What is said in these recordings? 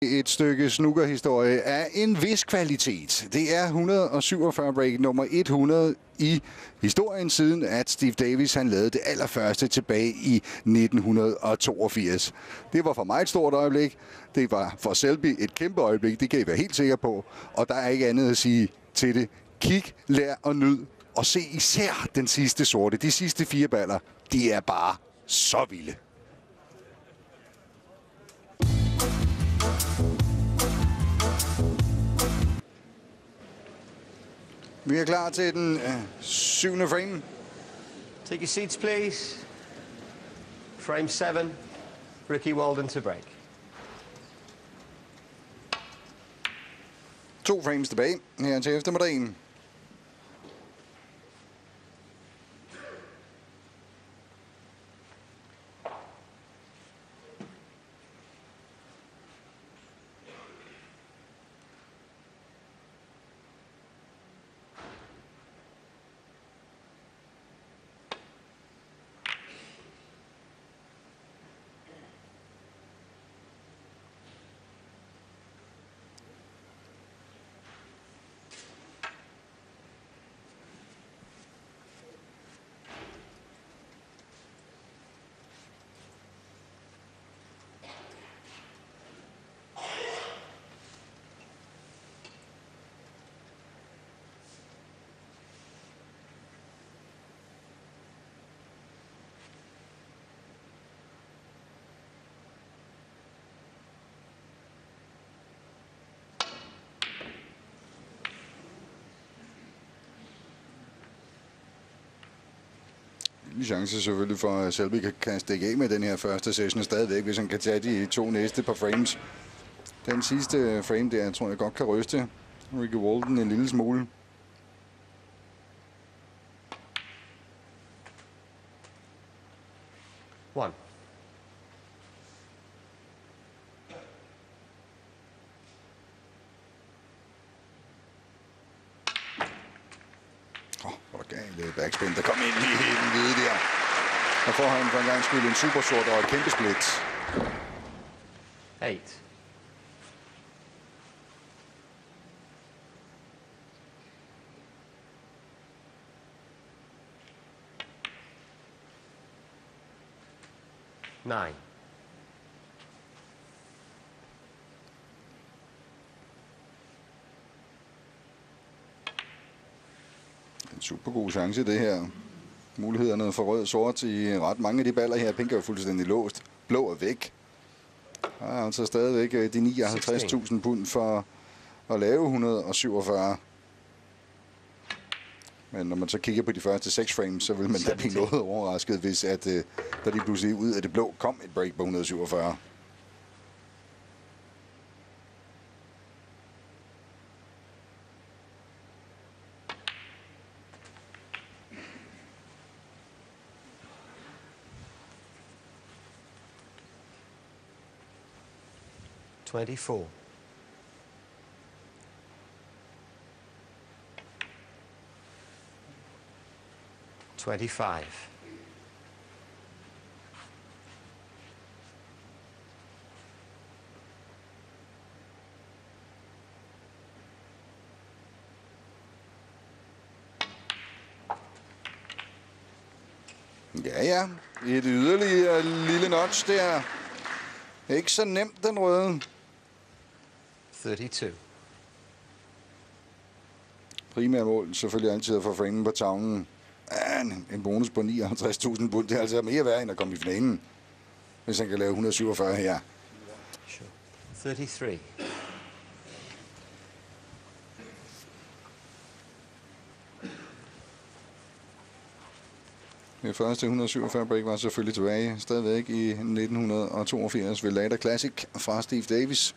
Et stykke snookerhistorie af en vis kvalitet. Det er 147 break nummer 100 i historien siden, at Steve Davis han lavede det allerførste tilbage i 1982. Det var for mig et stort øjeblik. Det var for Selby et kæmpe øjeblik. Det kan I være helt sikker på. Og der er ikke andet at sige til det. Kig, lær og nyd. Og se især den sidste sorte. De sidste 4 baller, de er bare så vilde. Vi er klar til den 7. frame. Take your seats, please. Frame 7. Ricky Walden to break. 2 frames tilbage her til eftermiddagen. Chance selvfølgelig for, at Selby kan stikke af med den her første session stadigvæk, hvis han kan tage de 2 næste par frames. Den sidste frame der, tror jeg godt kan ryste Ricky Walden en lille smule. One. Hvor galt backspin, der kom ind i den hvide der. Og får han for en gang skyld en super sort og et kæmpe split. 8. Nine. En super god chance det her. Mulighederne for rød-sort i ret mange af de baller her. Pink er jo fuldstændig låst. Blå er væk. Der er altså stadigvæk de 59.000 pund for at lave 147. Men når man så kigger på de første 6 frames, så vil man da blive noget overrasket, hvis at, der lige pludselig ud af det blå kom et break på 147. $24. $25. Ja. Et yderligere lille notch der. Ikke så nemt, den røde. 32. Primært mål selvfølgelig altid at få framen på tavlen. En bonus på 59.000 pund. Det er altså mere værd end at komme i finalen, hvis han kan lave 147 her. 33. Det første 147 break var selvfølgelig tilbage stadigvæk i 1982 ved Lada Classic fra Steve Davis.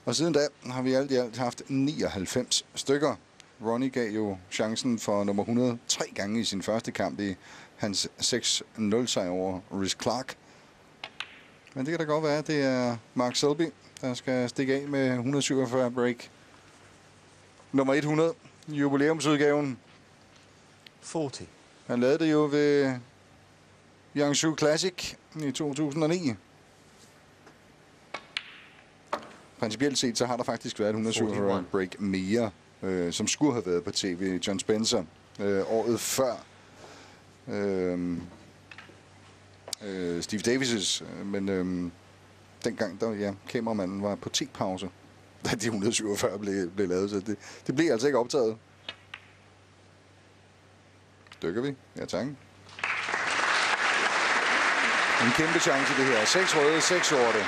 Og siden da har vi alt i alt haft 99 stykker. Ronnie gav jo chancen for nummer 100 3 gange i sin første kamp i hans 6-0 sejr over Rhys Clark. Men det kan da godt være, at det er Mark Selby, der skal stikke af med 147 break. Nummer 100, jubilæumsudgaven. 40. Han lavede det jo ved Jiangsu Classic i 2009. principielt set, så har der faktisk været 147 break mere, som skulle have været på tv. John Spencer året før Steve Davis', men dengang der, ja, kameramanden var på te-pause, da de 147 blev lavet, så det blev altså ikke optaget. Dykker vi? Ja, tak. En kæmpe chance det her. 6 røde, 6 sorte.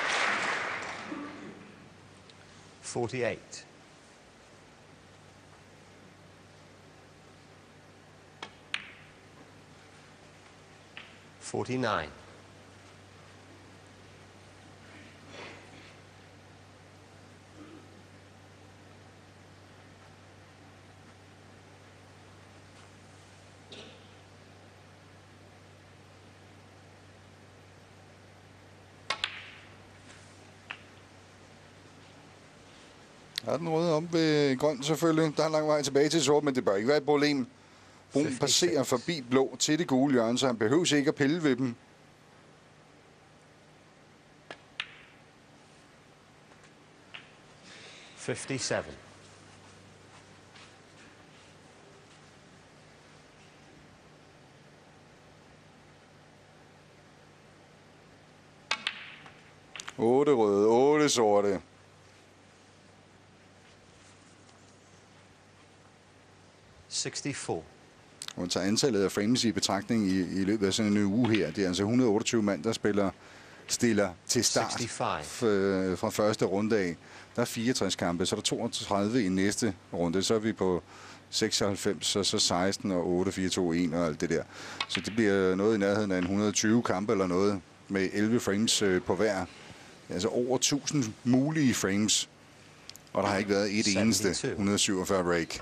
48. $49. Er den røde om ved grøn selvfølgelig. Der er lang vej tilbage til sort, men det bør ikke være et problem. Brun passerer forbi blå til det gule hjørne, så han behøver ikke at pille ved dem. $57. Otte røde, 8 sorte. $64. Og tager antallet af frames i betragtning i løbet af sådan en uge her. Det er altså 128 mand, der stiller til start fra første runde af. Der er 64 kampe, så er der 32 i næste runde. Så er vi på 96, og så 16 og 8, 4, 2, 1 og alt det der. Så det bliver noget i nærheden af en 120 kampe eller noget med 11 frames på hver. Altså over 1000 mulige frames. Og der har ikke været et eneste 147 break.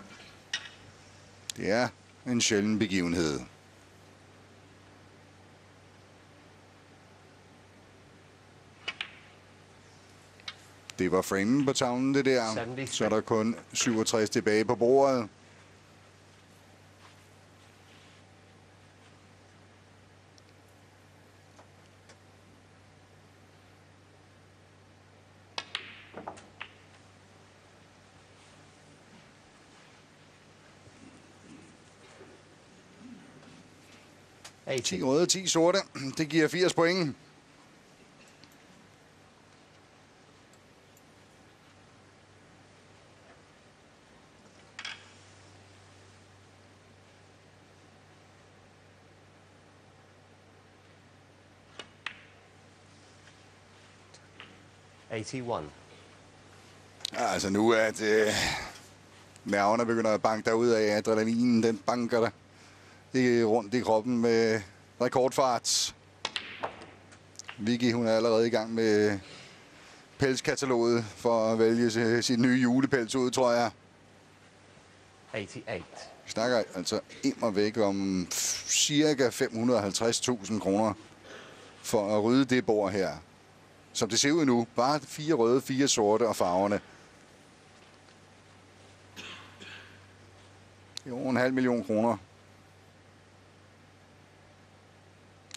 Det er en sjælden begivenhed. Det var framen på tavlen, det der. 73. Så er der kun 67 tilbage på bordet. $80. 10 røde, 10 sorte. Det giver 80 point. $81. Ja, altså nu er det nerverne begynder at banke derud af adrenalinen. Den banker der rundt i kroppen med rekordfart. Vicky, hun er allerede i gang med pelskataloget for at vælge sit nye julepels ud, tror jeg. 88. Vi snakker altså immer væk om cirka 550.000 kroner for at rydde det bord her. Som det ser ud nu, bare 4 røde, 4 sorte og farverne. Det er over 500.000 kroner.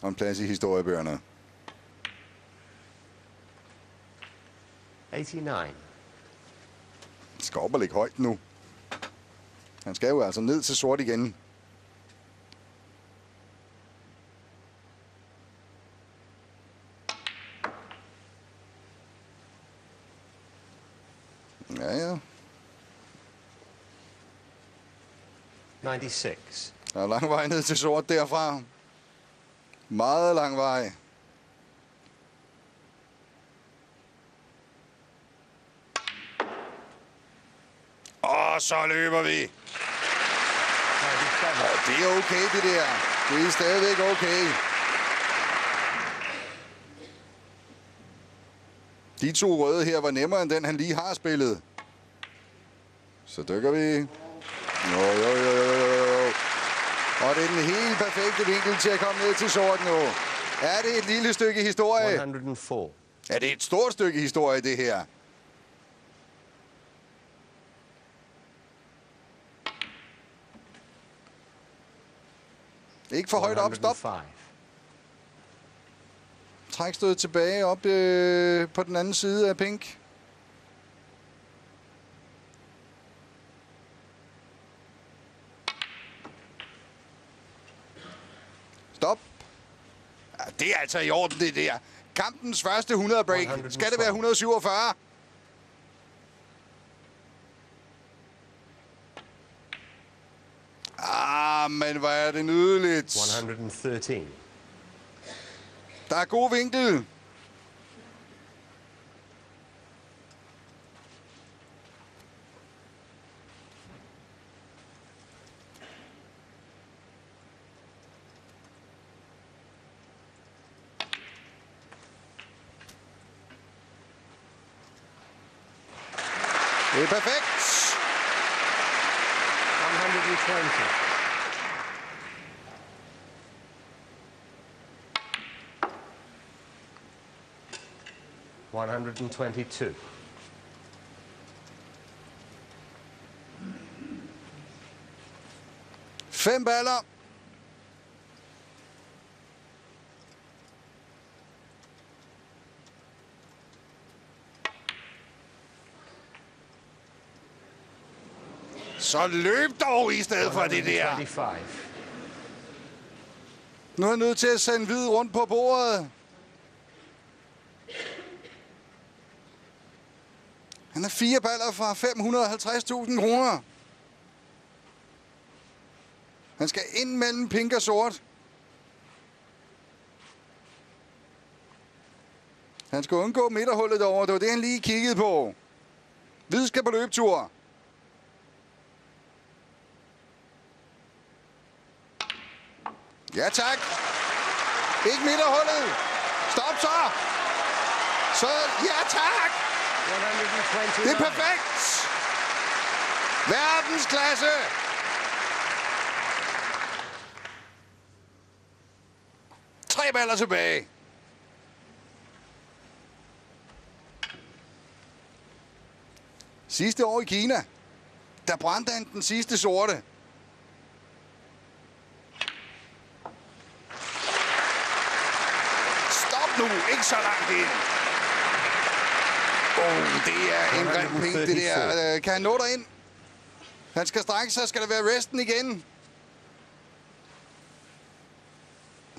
Og en plads i historiebøgerne. 89. Det skal op og ligge højt nu. Han skal jo altså ned til sort igen. Ja, ja. 96. Der er lang vej ned til sort derfra. Meget lang vej. Og så løber vi. 97. Ja, det er okay, det der. Det er stadigvæk okay. De 2 røde her var nemmere end den, han lige har spillet. Så dykker vi. Jo. Og det er den helt perfekte vinkel til at komme ned til sort nu. Er det et lille stykke historie? 104. Er det et stort stykke historie, det her? Ikke for højt op, stop. 105. Træk stød tilbage op på den anden side af pink. Stop. Ja, det er altså i orden, det der. Kampens første 100 break. Skal det være 147? Men hvor er det nydeligt. 113. Der er god vinkel. Det er perfekt. 120. $122. Fem baller. Så løb dog i stedet for det der. 125. Nu er jeg nødt til at sende hvid rundt på bordet. Han er 4 baller fra 550.000 kroner. Han skal ind mellem pink og sort. Han skal undgå midterhullet derovre. Det var det, han lige kiggede på. Hvid skal på løbetur. Ja, tak. Ikke midterhullet. Stop så. Så, ja, tak. 129. Det er perfekt. Verdensklasse. Tre baller tilbage. Sidste år i Kina, der brændte han den sidste sorte. Stop nu, ikke så langt ind. Det er en grim pink, det der. Kan han nå derind? Han skal strække sig. Skal der være resten igen?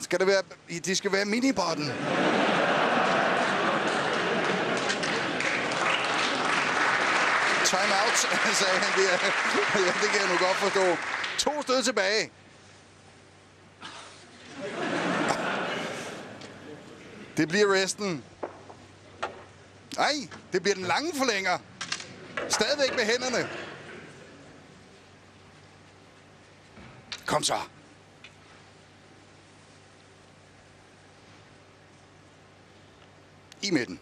Skal det være... Det skal være minibotten. Time out, sagde han der. Ja, det kan jeg nu godt forstå. 2 stød tilbage. Det bliver resten. Nej, det bliver den lange forlænger. Stadigvæk med hænderne. Kom så. I midten.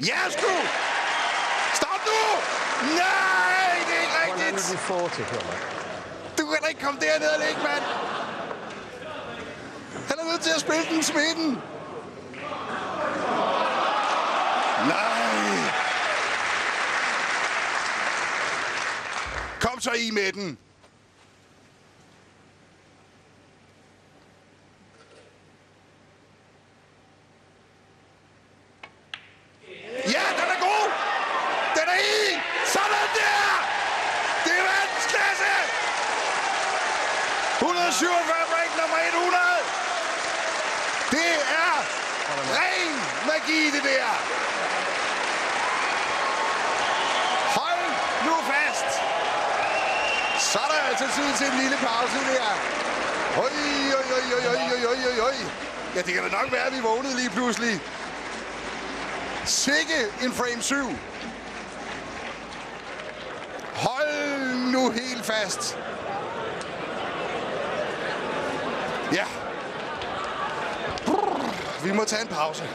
Ja, sgu! Stop nu! Nej, det er ikke rigtigt! 140. Du kan da ikke komme derned og lægge, mand! Han er nødt til at spille den smitten. Nej! Kom så i med den. Ja, den er god! Den er i! Sådan der! Det er verdensklasse! 147 break nummer 100! Det er ren magi, det der! Hold nu fast! Så er der altså tid til en lille pause der. Oj, oj, oj, oj, oj, oj, oj, oj. Ja, det kan da nok være, at vi vågnede lige pludselig. Sikke en frame 7. Hold nu helt fast. Ja. Vi må tage en pause.